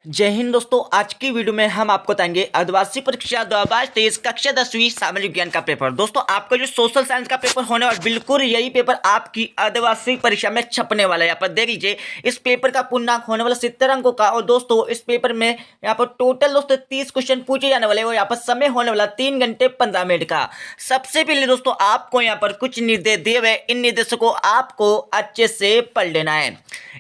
जय हिंद दोस्तों। आज की वीडियो में हम आपको बताएंगे अर्धवार्षिक परीक्षा 2023 कक्षा 10वीं सामाजिक विज्ञान का पेपर। दोस्तों आपका जो सोशल साइंस का पेपर होने वाला, बिल्कुल यही पेपर आपकी अर्धवार्षिक परीक्षा में छपने वाला है। यहाँ पर देख लीजिए, इस पेपर का पूर्णांक होने वाला 70 अंकों का। और दोस्तों इस पेपर में यहाँ पर टोटल दोस्तों 30 क्वेश्चन पूछे जाने वाले। और यहाँ पर समय होने वाला 3 घंटे 15 मिनट का। सबसे पहले दोस्तों आपको यहाँ पर कुछ निर्देश दिए हुए, इन निर्देशों को आपको अच्छे से पढ़ लेना है।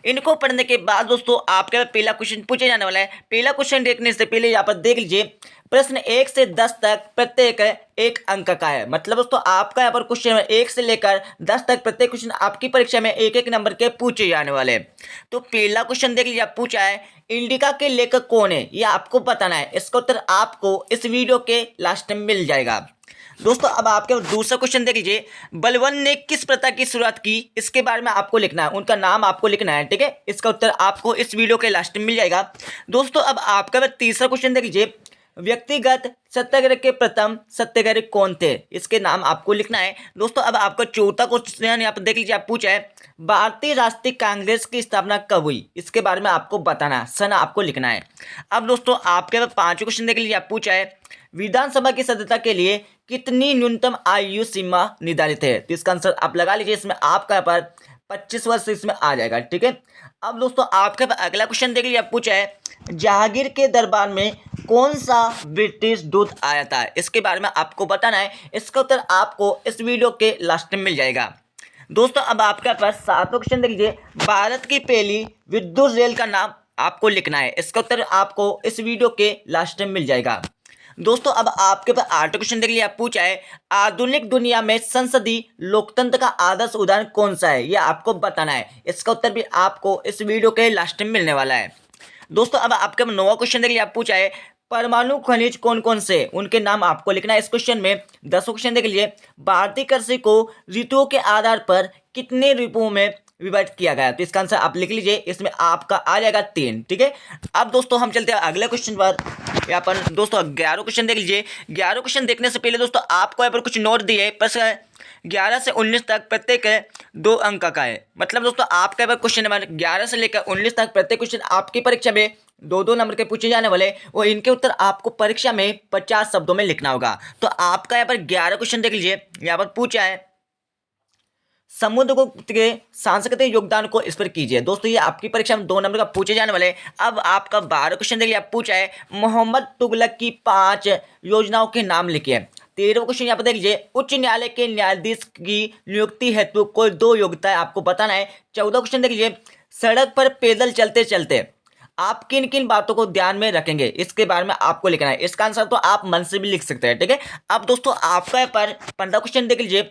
इनको पढ़ने के बाद दोस्तों आपके पहला क्वेश्चन पूछा जाने वाला है। पहला क्वेश्चन देखने से पहले यहाँ पर देख लीजिए, प्रश्न 1 से 10 तक प्रत्येक 1 अंक का है। मतलब दोस्तों आपका यहाँ पर क्वेश्चन 1 से लेकर 10 तक प्रत्येक क्वेश्चन आपकी परीक्षा में 1-1 नंबर के पूछे जाने वाले हैं। तो पहला क्वेश्चन देख लीजिए, पूछा है इंडिका के लेखक कौन है, यह आपको बताना है। इसका उत्तर आपको इस वीडियो के लास्ट में मिल जाएगा। दोस्तों अब आपके दूसरा क्वेश्चन देख लीजिए, बलबन ने किस प्रथा की शुरुआत की, इसके बारे में आपको लिखना है, उनका नाम आपको लिखना है। ठीक है, इसका उत्तर आपको इस वीडियो के लास्ट में मिल जाएगा। दोस्तों अब आपका तीसरा क्वेश्चन देख लीजिए, व्यक्तिगत सत्याग्रह के प्रथम सत्याग्रही कौन थे, इसके नाम आपको लिखना है। दोस्तों अब आपका चौथा क्वेश्चन यहाँ पर देख लीजिए, आप पूछा है भारतीय राष्ट्रीय कांग्रेस की स्थापना कब हुई, इसके बारे में आपको बताना, सन आपको लिखना है। अब दोस्तों आपके पांचवें क्वेश्चन देख लीजिए, आप पूछा है विधानसभा की सदस्यता के लिए कितनी न्यूनतम आयु सीमा निर्धारित है, तो इसका आंसर आप लगा लीजिए। इसमें आपका यहाँ पर 25 वर्ष इसमें आ जाएगा। ठीक है, अब दोस्तों आपके अगला क्वेश्चन देख लीजिए, आप पूछा है जहांगीर के दरबार में कौन सा ब्रिटिश दूत आया था, इसके बारे में आपको बताना है। इसका उत्तर आपको इस वीडियो के लास्ट में मिल जाएगा। दोस्तों अब आपके पास सातवां क्वेश्चन देख लीजिए, भारत की पहली विद्युत रेल का नाम आपको लिखना है। इसका उत्तर आपको इस वीडियो के लास्ट में मिल जाएगा। दोस्तों अब आपके पास आठवां क्वेश्चन देख लीजिए, आप पूछा है आधुनिक दुनिया में संसदीय लोकतंत्र का आदर्श उदाहरण कौन सा है, यह आपको बताना है। इसका उत्तर भी आपको इस वीडियो के लास्ट में मिलने वाला है। दोस्तों अब आपका नौवां क्वेश्चन देख लीजिए, आप पूछा है परमाणु खनिज कौन कौन से, उनके नाम आपको लिखना है इस क्वेश्चन में। 10वां क्वेश्चन देख लीजिए, भारतीय कृषि को ऋतुओं के आधार पर कितने ऋतुओं में विभाजित किया गया, तो इसका आंसर आप लिख लीजिए। इसमें आपका आ जाएगा 3। ठीक है, अब दोस्तों हम चलते हैं अगले क्वेश्चन पर। यहाँ पर दोस्तों 11वां क्वेश्चन देख लीजिए। 11वां क्वेश्चन देखने से पहले दोस्तों आपको यहाँ पर कुछ नोट दिए, प्रश्न 11 से 19 तक प्रत्येक 2 अंक का है। मतलब दोस्तों आपका यहाँ पर क्वेश्चन नंबर 11 से लेकर 19 तक प्रत्येक क्वेश्चन आपकी परीक्षा में 2-2 नंबर के पूछे जाने वाले, और इनके उत्तर आपको परीक्षा में 50 शब्दों में लिखना होगा। तो आपका यहाँ पर 11 क्वेश्चन देख लीजिए, यहाँ पर पूछा है समुद्रगुप्त के सांस्कृतिक योगदान को इस पर कीजिए। दोस्तों ये आपकी परीक्षा में 2 नंबर का पूछे जाने वाले। अब आपका 12 क्वेश्चन देखिए, आप पूछा है मोहम्मद तुगलक की 5 योजनाओं के नाम लिखिए। 13वां क्वेश्चन यहाँ पर देख लीजिए, उच्च न्यायालय के न्यायाधीश की नियुक्ति हेतु कोई 2 योग्यता है आपको बताना है। 14वां क्वेश्चन देख लीजिए, सड़क पर पैदल चलते चलते आप किन किन बातों को ध्यान में रखेंगे, इसके बारे में आपको लिखना है। इसका आंसर तो आप मन से भी लिख सकते हैं। ठीक है, अब दोस्तों आपका पर 15 क्वेश्चन देख लीजिए,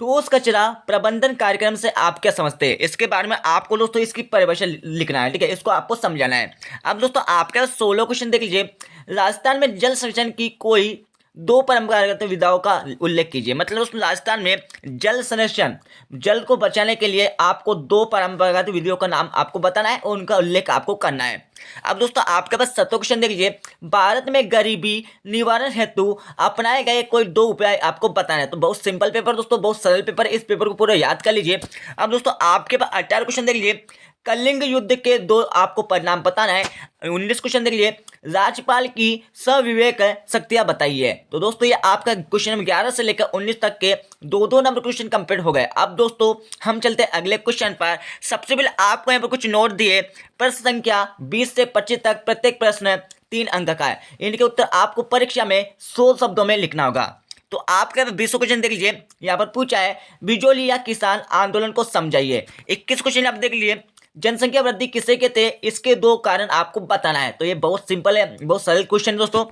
ठोस कचरा प्रबंधन कार्यक्रम से आप क्या समझते हैं, इसके बारे में आपको दोस्तों इसकी परिभाषा लिखना है। ठीक है, इसको आपको समझाना है। अब दोस्तों आपका 16 क्वेश्चन देख लीजिए, राजस्थान में जल संरक्षण की कोई 2 परंपरागत विधाओं का उल्लेख कीजिए। मतलब दोस्तों राजस्थान में जल संरक्षण, जल को बचाने के लिए आपको 2 परंपरागत विधियों का नाम आपको बताना है और उनका उल्लेख आपको करना है। अब दोस्तों आपके पास 17वां क्वेश्चन देख लीजिए, भारत में गरीबी निवारण हेतु अपनाए गए कोई 2 उपाय आपको बताना है। तो बहुत सिंपल पेपर दोस्तों, बहुत सरल पेपर, इस पेपर को पूरा याद कर लीजिए। अब दोस्तों आपके पास 18वां क्वेश्चन देख लीजिए, कलिंग युद्ध के 2 आपको परिणाम बताना है। 19 क्वेश्चन देख लीजिए, राज्यपाल की सविवेक शक्तियां बताइए। तो दोस्तों ये आपका क्वेश्चन नंबर 11 से लेकर 19 तक के 2-2 नंबर क्वेश्चन कंप्लीट हो गए। अब दोस्तों हम चलते हैं अगले क्वेश्चन पर। सबसे पहले आपको यहाँ पर कुछ नोट दिए, प्रश्न संख्या 20 से 25 तक प्रत्येक प्रश्न 3 अंक का है। इनके उत्तर आपको परीक्षा में 100 शब्दों में लिखना होगा। तो आपका 20वां क्वेश्चन देख लीजिए, यहाँ पर पूछा है बिजोलिया किसान आंदोलन को समझाइए। 21 क्वेश्चन आप देख लीजिए, जनसंख्या वृद्धि किसे कहते हैं, इसके 2 कारण आपको बताना है। तो ये बहुत सिंपल है, बहुत सरल क्वेश्चन दोस्तों।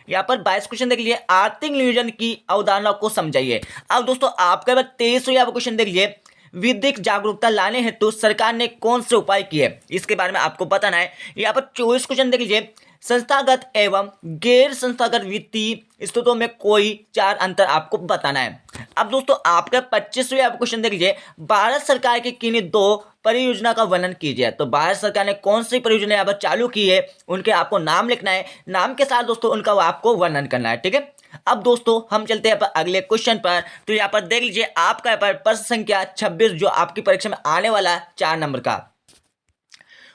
यहाँ पर 22 क्वेश्चन देख लीजिए, आर्थिक नियोजन की अवधारणा को समझाइए। अब दोस्तों आपका 23वां क्वेश्चन देख लीजिए, विधिक जागरूकता लाने हेतु सरकार ने कौन से उपाय किए, इसके बारे में आपको बताना है। यहाँ पर 24 क्वेश्चन देख लीजिए, संस्थागत एवं गैर संस्थागत वित्तीय स्रोतों में कोई 4 अंतर आपको बताना है। अब दोस्तों आपका 25वां क्वेश्चन देख लीजिए, भारत सरकार की किन्हीं 2 परियोजना का वर्णन कीजिए। तो भारत सरकार ने कौन सी परियोजना यहाँ पर चालू की है, उनके आपको नाम लिखना है, नाम के साथ दोस्तों उनका आपको वर्णन करना है। ठीक है, अब दोस्तों हम चलते हैं अगले क्वेश्चन पर। तो यहाँ पर देख लीजिए आपका यहाँ पर प्रश्न संख्या 26 जो आपकी परीक्षा में आने वाला 4 नंबर का।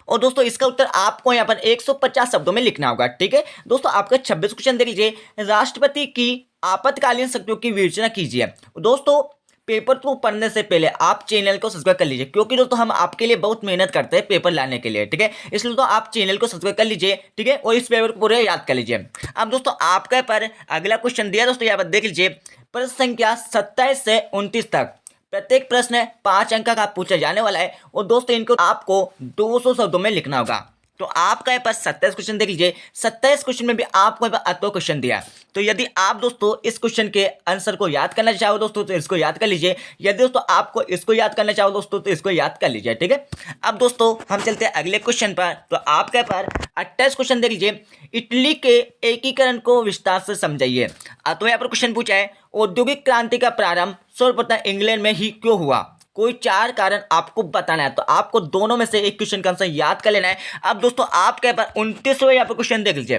और दोस्तों इसका उत्तर आपको यहाँ पर 150 शब्दों में लिखना होगा। ठीक है दोस्तों, आपका 26 क्वेश्चन देख लीजिए, राष्ट्रपति की आपातकालीन शक्तियों की विवेचना कीजिए। दोस्तों पेपर को पढ़ने से पहले आप चैनल को सब्सक्राइब कर लीजिए, क्योंकि दोस्तों हम आपके लिए बहुत मेहनत करते हैं पेपर लाने के लिए। ठीक है, इसलिए तो आप चैनल को सब्सक्राइब कर लीजिए। ठीक है, और इस पेपर को पूरे याद कर लीजिए। अब दोस्तों आपके पर अगला क्वेश्चन दिया दोस्तों, यहाँ पर देख लीजिए, प्रश्न संख्या 27 से 29 तक प्रत्येक प्रश्न 5 अंक का पूछा जाने वाला है, और दोस्तों इनको आपको 200 शब्दों में लिखना होगा। तो आपका यहाँ पर 27 क्वेश्चन देख लीजिए, 27 क्वेश्चन में भी आपको यहाँ पर 8 क्वेश्चन दिया है। तो यदि आप दोस्तों इस क्वेश्चन के आंसर को याद करना चाहो दोस्तों तो इसको याद कर लीजिए, यदि दोस्तों आपको इसको याद करना चाहो दोस्तों तो इसको याद कर लीजिए। ठीक है, अब दोस्तों हम चलते हैं अगले क्वेश्चन पर। तो आपके यहाँ पर 28 क्वेश्चन देख लीजिए, इटली के एकीकरण को विस्तार से समझाइए। तो यहाँ पर क्वेश्चन पूछा है, औद्योगिक क्रांति का प्रारंभ सर्वप्रथम इंग्लैंड में ही क्यों हुआ? कोई 4 कारण आपको बताना है, तो आपको दोनों में से एक क्वेश्चन का आंसर याद कर लेना है। अब दोस्तों आपके पास 29वें यहाँ पर क्वेश्चन देख लीजिए,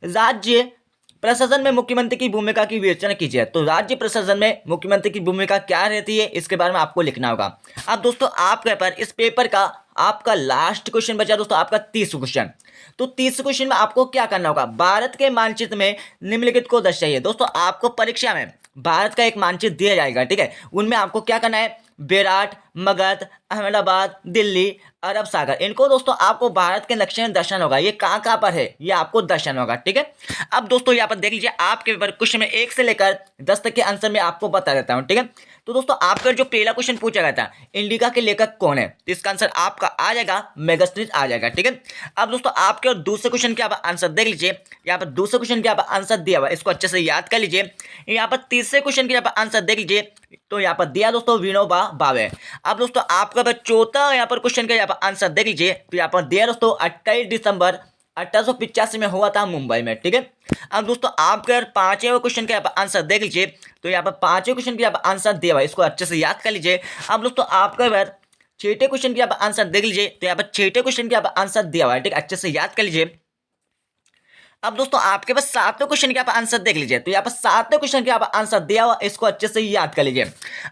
राज्य प्रशासन में मुख्यमंत्री की भूमिका की विवेचना कीजिए। तो राज्य प्रशासन में मुख्यमंत्री की भूमिका क्या रहती है, इसके बारे में आपको लिखना होगा। अब दोस्तों आपके पर इस पेपर का आपका लास्ट क्वेश्चन बचा दोस्तों, आपका 30 क्वेश्चन। तो 30 क्वेश्चन में आपको क्या करना होगा, भारत के मानचित्र में निम्नलिखित को दर्शाइए। दोस्तों आपको परीक्षा में भारत का एक मानचित्र दिया जाएगा। ठीक है, उनमें आपको क्या करना है, बेराट, मगध, अहमदाबाद, दिल्ली, अरब सागर, इनको दोस्तों आपको भारत के नक्शे में दर्शाना होगा। ये कहाँ कहाँ पर है ये आपको दर्शाना होगा। ठीक है, अब दोस्तों यहाँ पर देख लीजिए, आपके पेपर क्वेश्चन में 1 से लेकर 10 तक के आंसर में आपको बता देता हूँ। ठीक है, तो दोस्तों आपका जो पहला क्वेश्चन पूछा गया था, इंडिका के लेखक कौन है, तो इसका आंसर आपका आ जाएगा मेगास्थिनीज आ जाएगा। ठीक है, अब दोस्तों आपके दूसरे क्वेश्चन के आप आंसर देख लीजिए, यहाँ पर दूसरे क्वेश्चन के आप आंसर दिया हुआ, इसको अच्छे से याद कर लीजिए। यहाँ पर तीसरे क्वेश्चन के आप आंसर देख लीजिए, तो यहाँ पर दिया दोस्तों विनोबा भावे। अब दोस्तों आपका चौथा यहाँ पर क्वेश्चन का यहाँ पर आंसर देख लीजिए, तो यहाँ पर दिया दोस्तों 28 दिसंबर 1885 में हुआ था मुंबई में। ठीक है, अब दोस्तों आपके 5वें क्वेश्चन का यहाँ पर आंसर देख लीजिए, तो यहाँ पर 5वें क्वेश्चन का यहाँ पर आंसर दिया हुआ, इसको अच्छे से याद कर लीजिए। अब दोस्तों आपके बार 6ठे क्वेश्चन का यहाँ पर आंसर देख लीजिए, तो यहाँ पर 6ठे क्वेश्चन का यहाँ पर आंसर दिया हुआ है। ठीक है, अच्छे से याद कर लीजिए। अब दोस्तों आपके पास 7वें क्वेश्चन के आप आंसर देख लीजिए, तो यहाँ पर 7वें क्वेश्चन के आप आंसर दिया हुआ, इसको अच्छे से याद कर लीजिए।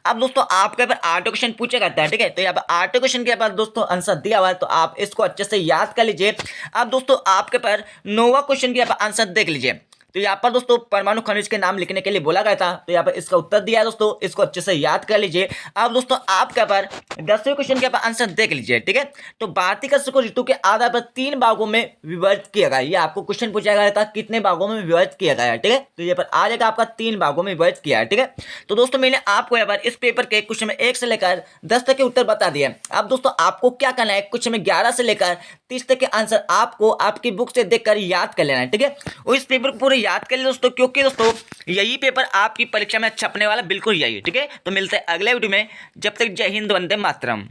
अब दोस्तों आपके पर 8वें क्वेश्चन पूछा जाता है। ठीक है, तो यहाँ पर 8वें क्वेश्चन के बाद दोस्तों आंसर दिया हुआ है, तो आप इसको अच्छे से याद कर लीजिए। अब दोस्तों आपके पर 9वां क्वेश्चन के आप आंसर देख लीजिए, तो यहाँ पर दोस्तों परमाणु खनिज के नाम लिखने के लिए बोला गया था, तो यहाँ पर इसका उत्तर दिया है दोस्तों, इसको अच्छे से याद कर लीजिए। अब दोस्तों आपके पर 10वें क्वेश्चन के आंसर देख लीजिए। ठीक है, तो भारतीय कृषि को ऋतु के आधार पर 3 भागों में विभाजित किया गया है। ये आपको क्वेश्चन पूछा गया था, कितने भागों में विभाजित किया गया है। ठीक है, तो ये पर आ जाएगा आपका 3 भागों में विभाजित किया है। ठीक है, तो दोस्तों मैंने आपको यहाँ पर इस पेपर के क्वेश्चन में 1 से लेकर 10 तक के उत्तर बता दिए। अब दोस्तों आपको क्या करना है, क्वेश्चन में 11 से लेकर 30 तक के आंसर आपको आपकी बुक से देखकर याद कर लेना है। ठीक है, और इस पेपर को पूरे याद कर ले दोस्तों, क्योंकि दोस्तों यही पेपर आपकी परीक्षा में छपने वाला बिल्कुल यही है। ठीक है, तो मिलते हैं अगले वीडियो में, जब तक जय हिंद, वंदे मातरम।